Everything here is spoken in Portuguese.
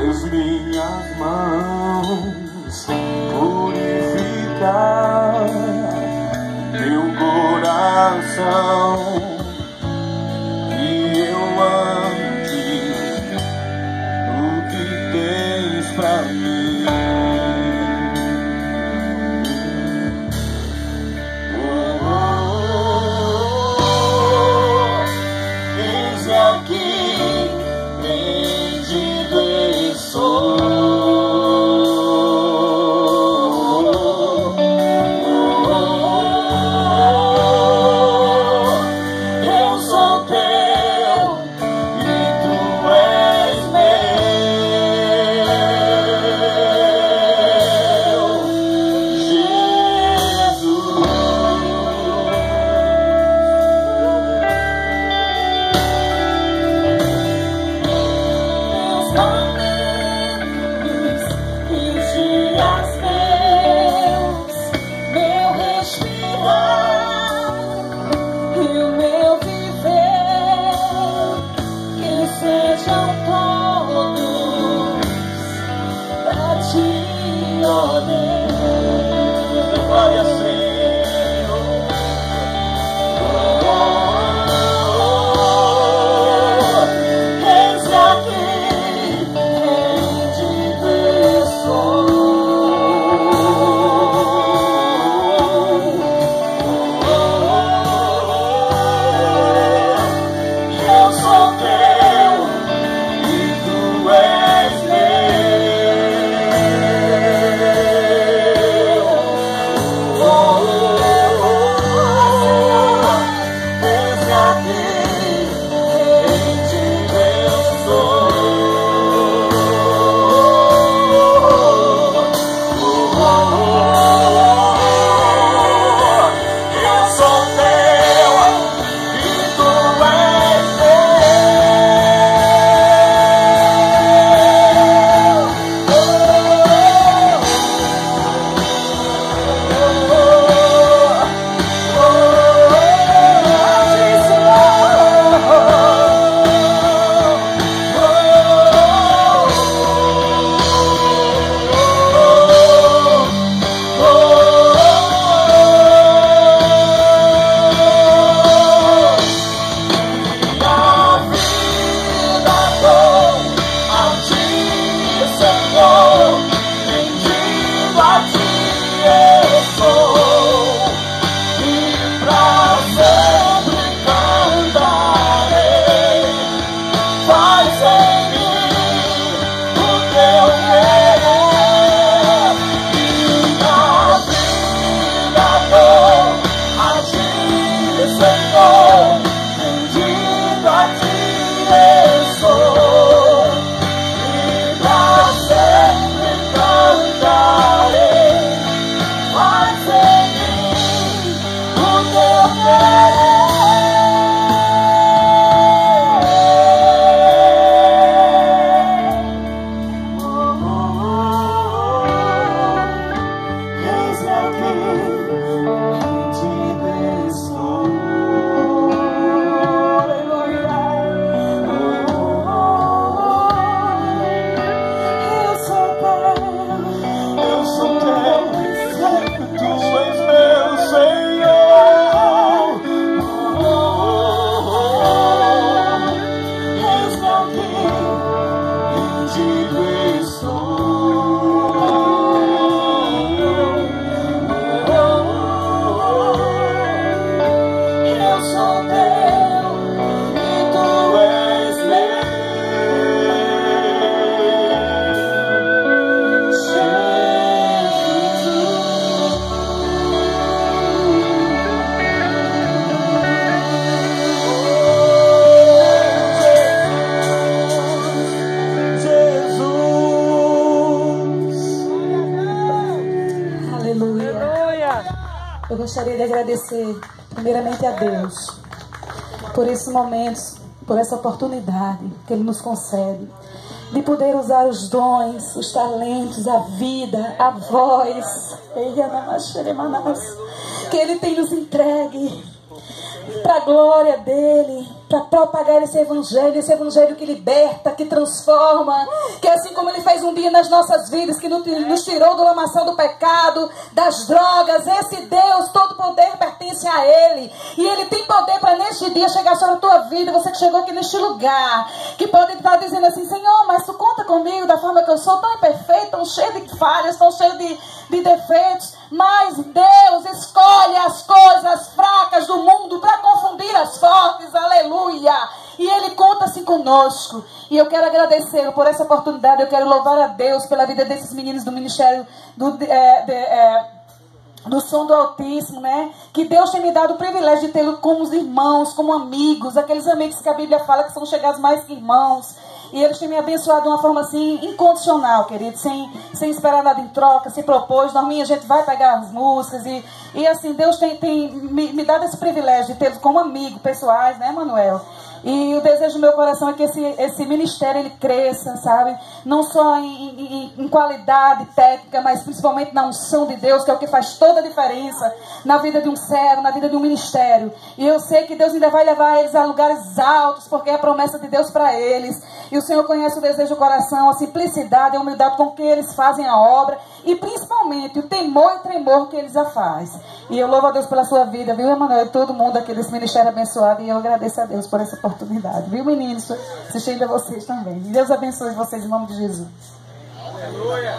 as minhas mãos, purificar meu coração, que eu ande no que tens pra mim. Eis aqui, rendido estou. Eu sou teu e tu és meu, Jesus. Glória, Senhor. Eis aqui, rendido estou. Eu sou teu e tu és Eu gostaria de agradecer primeiramente a Deus por esse momento, por essa oportunidade que Ele nos concede de poder usar os dons, os talentos, a vida, a voz que Ele tem nos entregue para a glória dEle, para propagar esse evangelho que liberta, que transforma, que assim como Ele fez um dia nas nossas vidas, que nos tirou do lamaçal do pecado, das drogas, esse Deus, todo poder pertence a Ele, e Ele tem poder para neste dia chegar sobre a tua vida, você que chegou aqui neste lugar, que pode estar dizendo assim, Senhor, mas tu conta comigo da forma que eu sou, tão imperfeito, tão cheio de falhas, tão cheio de defeitos, mas Deus escolhe as coisas fracas do mundo para confundir as fortes, aleluia. E Ele conta assim conosco. E eu quero agradecê-lo por essa oportunidade. Eu quero louvar a Deus pela vida desses meninos do Ministério do Som do Altíssimo, né? Que Deus tem me dado o privilégio de tê-lo como os irmãos, como amigos, aqueles amigos que a Bíblia fala que são chegados mais que irmãos. E eles têm me abençoado de uma forma assim, incondicional, querido, sem esperar nada em troca, se propôs. Norminha, a gente vai pegar as músicas e assim, Deus tem me dado esse privilégio de tê-los como amigos pessoais, né, Manuel? E o desejo do meu coração é que esse ministério ele cresça, sabe? Não só em qualidade técnica, mas principalmente na unção de Deus, que é o que faz toda a diferença na vida de um servo, na vida de um ministério. E eu sei que Deus ainda vai levar eles a lugares altos, porque é a promessa de Deus para eles. E o Senhor conhece o desejo do coração, a simplicidade, a humildade com que eles fazem a obra, e principalmente o temor e tremor que eles a fazem. E eu louvo a Deus pela sua vida, viu, Emanuel? E todo mundo aqui desse ministério abençoado. E eu agradeço a Deus por essa oportunidade, viu, meninos? Assistindo a vocês também. Deus abençoe vocês em nome de Jesus. Aleluia.